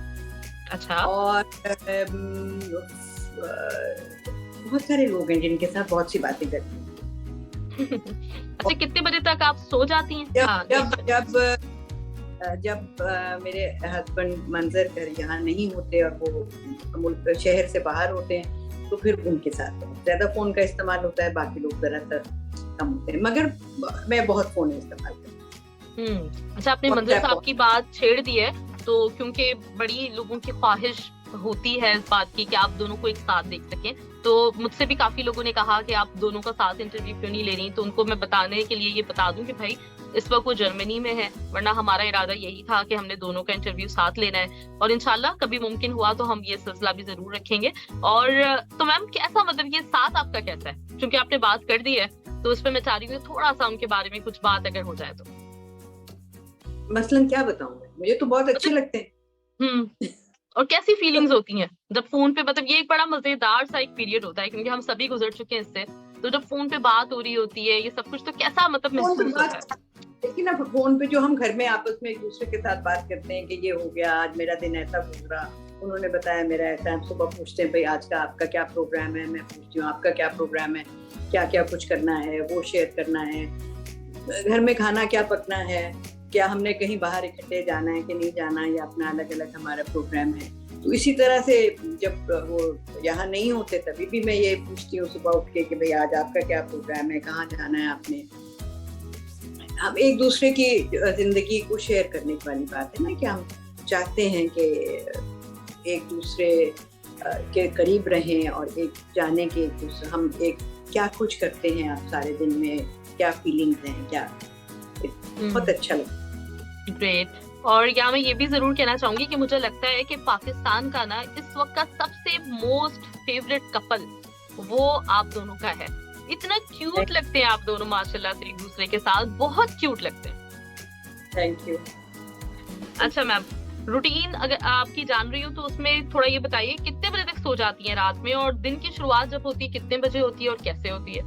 अच्छा। और बहुत सारे लोग हैं जिनके साथ बहुत सी बातें करती हैं। अच्छा, कितने बजे तक आप सो जाती हैं? जब मेरे हस्बैंड मंजर कर यहाँ नहीं होते और वो मुल्क शहर से बाहर होते हैं तो फिर उनके साथ ज्यादा फोन का इस्तेमाल होता है, बाकी लोग जरा कम होते हैं, मगर मैं बहुत फोन इस्तेमाल करती हूँ। अच्छा, आपने मंजर साहब की बात छेड़ दी है तो क्योंकि बड़ी लोगों की ख्वाहिश होती है इस बात की कि आप दोनों को एक साथ देख सकें, तो मुझसे भी काफी लोगों ने कहा कि आप दोनों का साथ इंटरव्यू क्यों नहीं ले रही, तो उनको मैं बताने के लिए ये बता दूं कि भाई इस वक्त वो जर्मनी में है, वरना हमारा इरादा यही था कि हमने दोनों का इंटरव्यू साथ लेना है और इंशाल्लाह कभी मुमकिन हुआ तो हम ये सिलसिला भी जरूर रखेंगे। और तो मैम कैसा, मतलब ये साथ आपका कैसा है? क्योंकि आपने बात कर दी है तो उस पर मैं चाह रही हूँ थोड़ा सा उनके बारे में कुछ बात अगर हो जाए तो। मसलन क्या बताऊं, मुझे तो बहुत अच्छे लगते हैं। और कैसी फीलिंग्स होती हैं जब फोन पे, मतलब ये एक बड़ा मजेदार सा एक पीरियड होता है क्योंकि हम सभी गुजर चुके हैं इससे, तो जब फोन पे बात हो रही होती है ये सब कुछ, तो कैसा मतलब महसूस होता है? लेकिन अब फोन पे जो हम घर में आपस में एक दूसरे के साथ बात करते हैं कि ये हो गया, आज मेरा दिन ऐसा गुजरा, उन्होंने बताया मेरा ऐसा, हम सुबह पूछते हैं भाई आज का आपका क्या प्रोग्राम है, मैं पूछती हूँ आपका क्या प्रोग्राम है, क्या क्या कुछ करना है वो शेयर करना है, घर में खाना क्या पकना है, क्या हमने कहीं बाहर इकट्ठे जाना है कि नहीं जाना, या अपना अलग अलग हमारा प्रोग्राम है। तो इसी तरह से जब वो यहाँ नहीं होते तभी भी मैं ये पूछती हूँ सुबह उठ के कि भाई आज आपका क्या प्रोग्राम है, कहाँ जाना है आपने। हम एक दूसरे की जिंदगी को शेयर करने वाली बात है ना, कि हम चाहते हैं कि एक दूसरे के करीब रहें और एक जाने के हम एक क्या कुछ करते हैं आप सारे दिन में, क्या फीलिंग्स हैं, क्या बहुत अच्छा लगता ग्रेट। और यहाँ मैं ये भी जरूर कहना चाहूंगी कि मुझे लगता है कि पाकिस्तान का ना इस वक्त का सबसे मोस्ट फेवरेट कपल वो आप दोनों का है। इतना क्यूट लगते हैं आप दोनों माशाल्लाह से एक दूसरे के साथ, बहुत क्यूट लगते हैं। Thank you. अच्छा मैम, रूटीन अगर आपकी जान रही हूँ तो उसमें थोड़ा ये बताइए कितने बजे तक सो जाती हैं रात में, और दिन की शुरुआत जब होती है कितने बजे होती है और कैसे होती है?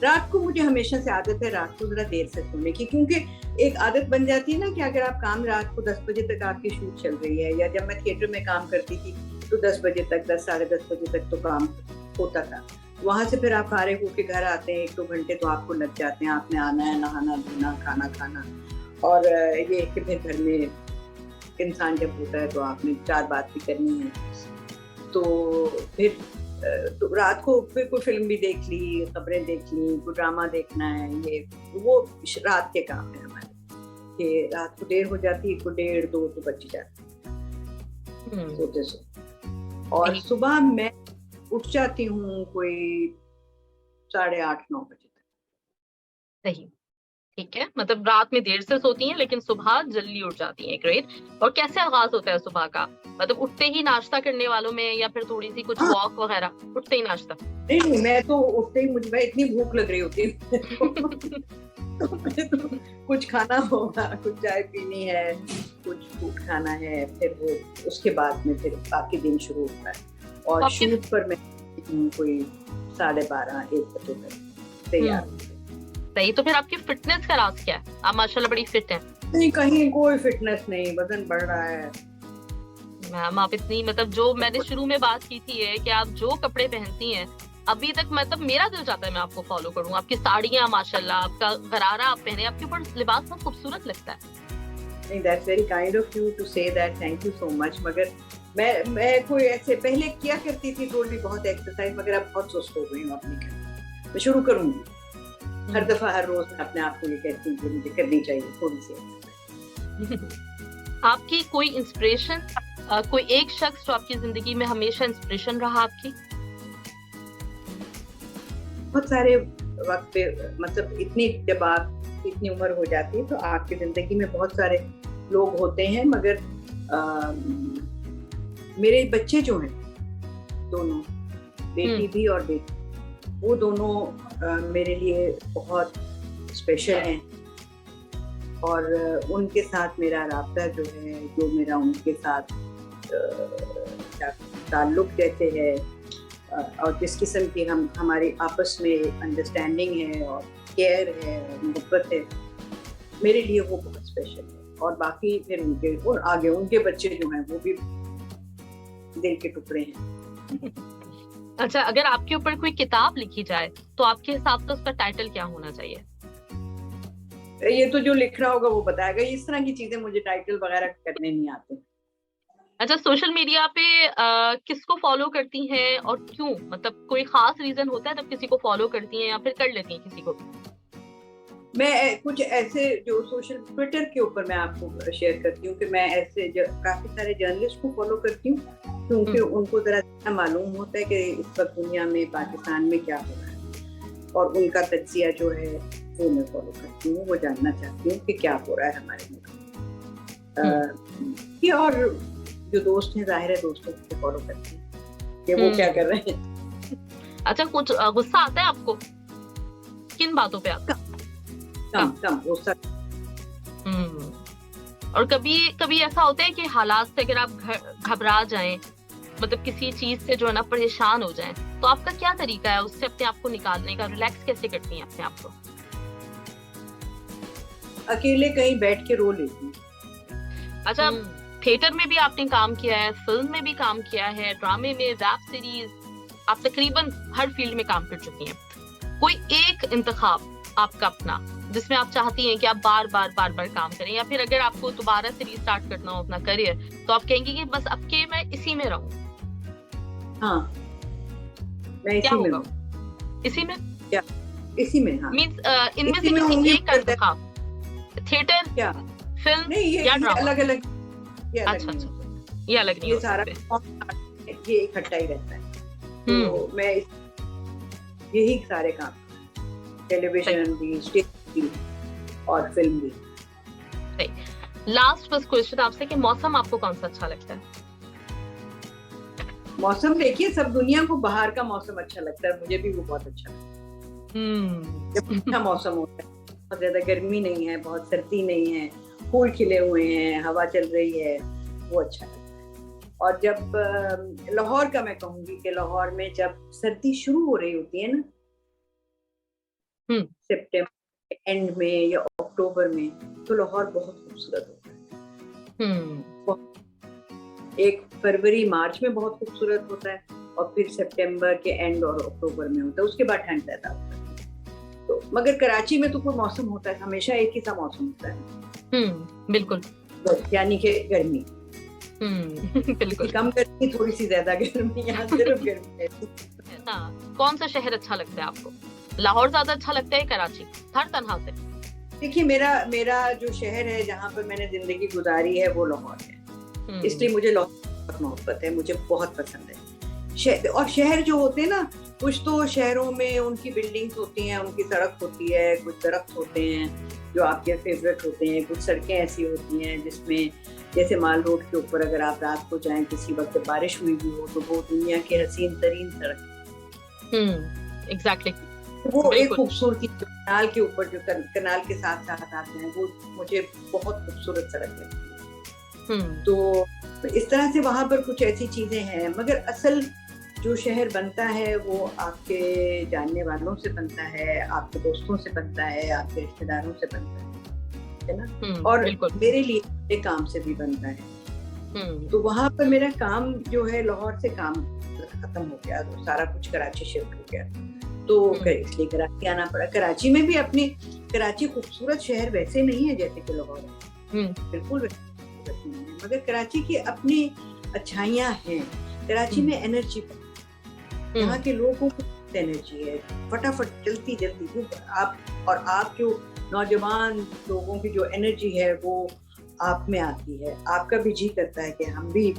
रात को मुझे हमेशा से आदत है रात को जरा देर से सोने की, क्योंकि एक आदत बन जाती है ना कि अगर आप काम रात को 10 बजे तक आपकी शूट चल रही है, या जब मैं थिएटर में काम करती थी तो 10 बजे तक, 10 साढ़े 10 बजे तक तो काम होता था। वहां से फिर आप फारिग होके घर आते हैं, 1-2 घंटे तो आपको लग जाते हैं, आपने आना है, नहाना धोना, खाना खाना, और ये कि फिर घर में इंसान जब होता है तो आपने 4 बात भी करनी है, तो फिर तो रात को फिर कोई फिल्म भी देख ली, खबरें देख ली, कोई ड्रामा देखना है, ये वो रात के काम है हमारे, कि रात को देर हो जाती है, 1-1:30-2 तो बच जाती है सोते सोते। और सुबह मैं उठ जाती हूँ कोई 8:30-9 बजे तक। सही, ठीक है, मतलब रात में देर से सोती हैं लेकिन सुबह जल्दी उठ जाती हैं। ग्रेट। और कैसे आगाज होता है सुबह का, मतलब उठते ही नाश्ता करने वालों में, या फिर थोड़ी सी कुछ वॉक वगैरह? उठते ही नाश्ता? नहीं, मैं तो उठते ही मुझे इतनी भूख लग रही होती है तो मैं तो कुछ खाना होगा, कुछ चाय पीनी है, कुछ फ्रूट खाना है, फिर वो उसके बाद में फिर बाकी दिन शुरू होता है। और शूट पर मैं कोई 12:30-1 बजे तक तैयार। सही। तो फिर आपकी फिटनेस का राज क्या है? आप माशाल्लाह बड़ी फिट हैं। नहीं, कहीं कोई फिटनेस नहीं, वजन बढ़ रहा है। मैम आप इतनी, मतलब जो मैंने शुरू में बात की थी है कि आप जो कपड़े पहनती हैं अभी तक, मतलब मेरा दिल चाहता है मैं आपको फॉलो करूं। आपकी साड़ियां माशाल्लाह, आपका गरारा आप पहने, आपके ऊपर लिबास बहुत खूबसूरत लगता है। नहीं, that's very kind of you to say that, thank you so much. मगर मैं कोई ऐसे पहले किया करती थी थोड़ी बहुत एक्सरसाइज, मगर अब बहुत सुस्त हो गई हूँ अपनी। मैं शुरू करूंगी, हर दफा हर रोज अपने आप को ये कहती हूँ कि मुझे करनी चाहिए थोड़ी सी। आपकी कोई इंस्पिरेशन, कोई एक शख्स जो आपकी जिंदगी में हमेशा इंस्पिरेशन रहा आपकी? बहुत सारे वक्त पे, मतलब जब आप इतनी उम्र हो जाती है तो आपकी जिंदगी में बहुत सारे लोग होते हैं, मगर मेरे बच्चे जो हैं दोनों, बेटी भी और बेटी, वो दोनों मेरे लिए बहुत स्पेशल हैं। और उनके साथ मेरा राब्ता जो है, जो मेरा उनके साथ ताल्लुक जैसे है, और जिस किस्म की हमारी आपस में अंडरस्टैंडिंग है और केयर है और मोहब्बत है, मेरे लिए वो बहुत स्पेशल है। और बाकी फिर उनके और आगे उनके बच्चे जो हैं वो भी दिल के टुकड़े हैं। अच्छा, अगर आपके ऊपर कोई किताब लिखी जाए तो आपके हिसाब से उसका टाइटल क्या होना चाहिए? ये तो जो लिख रहा होगा वो बताएगा। इस तरह की चीजें मुझे टाइटल वगैरह करने नहीं आते। अच्छा, सोशल मीडिया पे किसको फॉलो करती हैं और क्यों? मतलब कोई खास रीजन होता है तब किसी को फॉलो करती हैं या फिर कर लेती हैं किसी को? मैं कुछ ऐसे जो सोशल ट्विटर के ऊपर मैं आपको शेयर करती हूँ कि मैं ऐसे काफी सारे जर्नलिस्ट को फॉलो करती हूँ, क्योंकि उनको जरा मालूम होता है कि इस वक्त दुनिया में, पाकिस्तान में क्या हो रहा है, और उनका तज्जिया जो है वो मैं फॉलो करती हूँ। वो जानना चाहती हूँ कि क्या हो रहा है हमारे मुल्क में। और जो दोस्त हैं, जाहिर है दोस्तों को फॉलो करती हूँ कि वो क्या कर रहे हैं। अच्छा, कुछ गुस्सा आता है आपको? किन बातों पे आता? कम गुस्सा। और कभी ऐसा होता है कि हालात से अगर आप घबरा जाएं, मतलब किसी चीज से जो है ना परेशान हो जाएं, तो आपका क्या तरीका है उससे अपने आप को निकालने का? रिलैक्स कैसे करती हैं अपने आप को? अकेले कहीं बैठ के रो लेती हूँ। अच्छा, थिएटर में भी आपने काम किया है, फिल्म में भी काम किया है, ड्रामे में, वेब सीरीज, आप तकरीबन हर फील्ड में काम कर चुकी हैं। कोई एक इंतखाब आपका अपना जिसमें आप चाहती हैं कि आप बार बार काम करें, या फिर अगर आपको दोबारा से रीस्टार्ट करना हो अपना करियर तो आप कहेंगे कि बस अब के मैं इसी में रहूं? हाँ, मैं इसी में हूं। इसी में? क्या? इसी में, हाँ। मींस इनमें से किसी एक का इंतखाब, थिएटर, क्या, फिल्म या ड्रामा? अलग-अलग। अच्छा, ये अलग नहीं, ये सारा ये इकट्ठा ही रहता है। तो मैं यही सारे काम, टेलीविजन भी, स्टेज भी और फिल्म भी। लास्ट बस क्वेश्चन आपसे कि मौसम आपको कौन सा अच्छा लगता है? मौसम देखिए, सब दुनिया को बाहर का मौसम अच्छा लगता है, मुझे भी वो बहुत अच्छा लगता है। जब अच्छा मौसम होता है, बहुत ज्यादा गर्मी नहीं है, बहुत सर्दी नहीं है, फूल खिले हुए हैं, हवा चल रही है, वो अच्छा लगता है। और जब लाहौर का मैं कहूंगी कि लाहौर में जब सर्दी शुरू हो रही होती है ना, सितंबर के एंड में या अक्टूबर में, तो लाहौर बहुत खूबसूरत होता है। एक फरवरी मार्च में बहुत खूबसूरत होता है, और फिर सितंबर के एंड और अक्टूबर में होता है, उसके बाद ठंड पैदा होता है। तो मगर कराची में तो कोई मौसम होता है, हमेशा एक ही सा मौसम होता है। बिल्कुल, यानी कि गर्मी। बिल्कुल, कम गर्मी, थोड़ी सी ज्यादा गर्मी, यहाँ सिर्फ गर्मी है। हाँ, कौन सा शहर अच्छा लगता है आपको? लाहौर ज्यादा अच्छा लगता है कराची? हर तरह से। देखिए, मेरा जो शहर है जहाँ पर मैंने जिंदगी गुजारी है वो लाहौर है, इसलिए मुझे लाहौर बहुत मोहब्बत है, मुझे बहुत पसंद है। और शहर जो होते हैं ना, कुछ तो शहरों में उनकी बिल्डिंग्स होती हैं, उनकी सड़क होती है, कुछ दरख्त होते हैं जो आपके फेवरेट होते हैं, कुछ सड़कें ऐसी होती हैं जिसमें, जैसे माल रोड के ऊपर अगर आप रात को जाएं किसी वक्त बारिश हुई भी हो, तो वो दुनिया की हसीन तरीन सड़क। एग्जैक्टली। वो एक खूबसूरती, कनाल के ऊपर जो कनाल के साथ साथ आते हैं, वो मुझे बहुत खूबसूरत सड़क लगती है। तो इस तरह से वहां पर कुछ ऐसी चीजें हैं, मगर असल जो शहर बनता है वो आपके जानने वालों से बनता है, आपके दोस्तों से बनता है, आपके रिश्तेदारों से बनता है ना, और मेरे लिए काम से भी बनता है। तो वहां पर मेरा काम जो है, लाहौर से काम खत्म हो गया, तो सारा कुछ कराची शिफ्ट हो गया, तो इसलिए कराची आना पड़ा। कराची में भी अपनी, कराची खूबसूरत शहर वैसे नहीं है जैसे कि लाहौर है, बिल्कुल नहीं है, मगर कराची की अपनी अच्छाइयाँ हैं। कराची में एनर्जी, यहाँ के लोगों को एनर्जी है, फटाफट जल्दी जल्दी, आप जो नौजवान लोगों की जो एनर्जी है वो आप में आती है, आपका भी जी करता है कि हम भी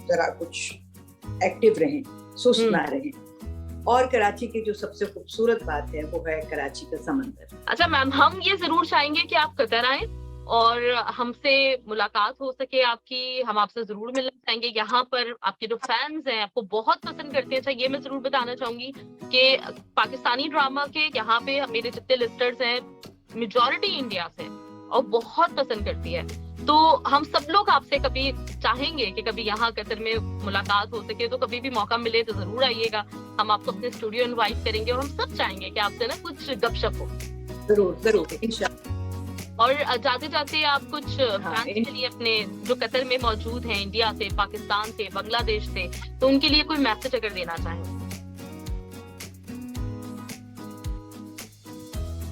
जरा कुछ एक्टिव रहें, सुस्त ना रहें। और कराची की जो सबसे खूबसूरत बात है वो है कराची का समंदर। अच्छा मैम, हम ये जरूर चाहेंगे कि आप कतर आएं और हमसे मुलाकात हो सके आपकी, हम आपसे जरूर मिलना चाहेंगे। यहाँ पर आपके जो फैंस हैं आपको बहुत पसंद करते हैं। अच्छा, ये मैं जरूर बताना चाहूंगी कि पाकिस्तानी ड्रामा के यहाँ पे मेरे जितने लिस्टर्स हैं, मेजॉरिटी इंडिया से, और बहुत पसंद करती है। तो हम सब लोग आपसे कभी चाहेंगे कि कभी यहाँ कतर में मुलाकात हो सके, तो कभी भी मौका मिले तो जरूर आइएगा, हम आपको अपने स्टूडियो इनवाइट करेंगे, और हम सब चाहेंगे कि आपसे ना कुछ गपशप हो। जरूर जरूर, इंशाल्लाह। और जाते जाते आप कुछ फैंस के लिए, अपने जो कतर में मौजूद हैं, इंडिया से, पाकिस्तान से, बांग्लादेश से, तो उनके लिए कोई मैसेज अगर देना चाहें?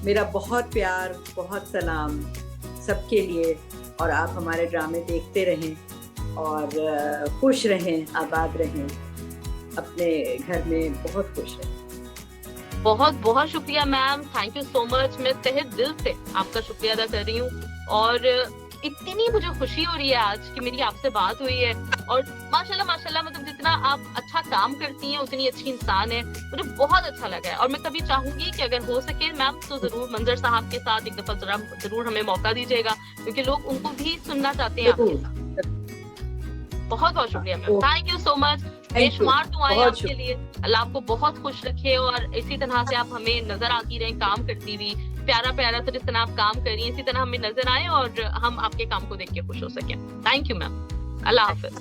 मेरा बहुत प्यार, बहुत सलाम सबके लिए, और आप हमारे ड्रामे देखते रहें और खुश रहें, आबाद रहें, अपने घर में बहुत खुश रहें। बहुत बहुत शुक्रिया ma'am, thank you so much. मैं तहे दिल से आपका शुक्रिया अदा कर रही हूँ, और इतनी मुझे खुशी हो रही है आज कि मेरी आपसे बात हुई है, और माशाल्लाह माशाल्लाह, मतलब जितना आप अच्छा काम करती हैं उतनी अच्छी इंसान है, मुझे बहुत अच्छा लगा है। और मैं कभी चाहूंगी कि अगर हो सके मैम तो जरूर मंजर साहब के साथ एक दफा जरूर हमें मौका दीजिएगा, क्योंकि लोग उनको भी सुनना चाहते हैं आपके साथ। बहुत बहुत शुक्रिया ma'am, thank you so much. बेशुमार दुआएं आपके लिए, अल्लाह आपको बहुत खुश रखे, और इसी तरह से आप हमें नजर आती रहें काम करती हुई, प्यारा प्यारा तो जिस तरह आप काम कर रही हैं इसी तरह हमें नजर आए, और हम आपके काम को देख के खुश हो सकें। Thank you ma'am, Allah Hafiz.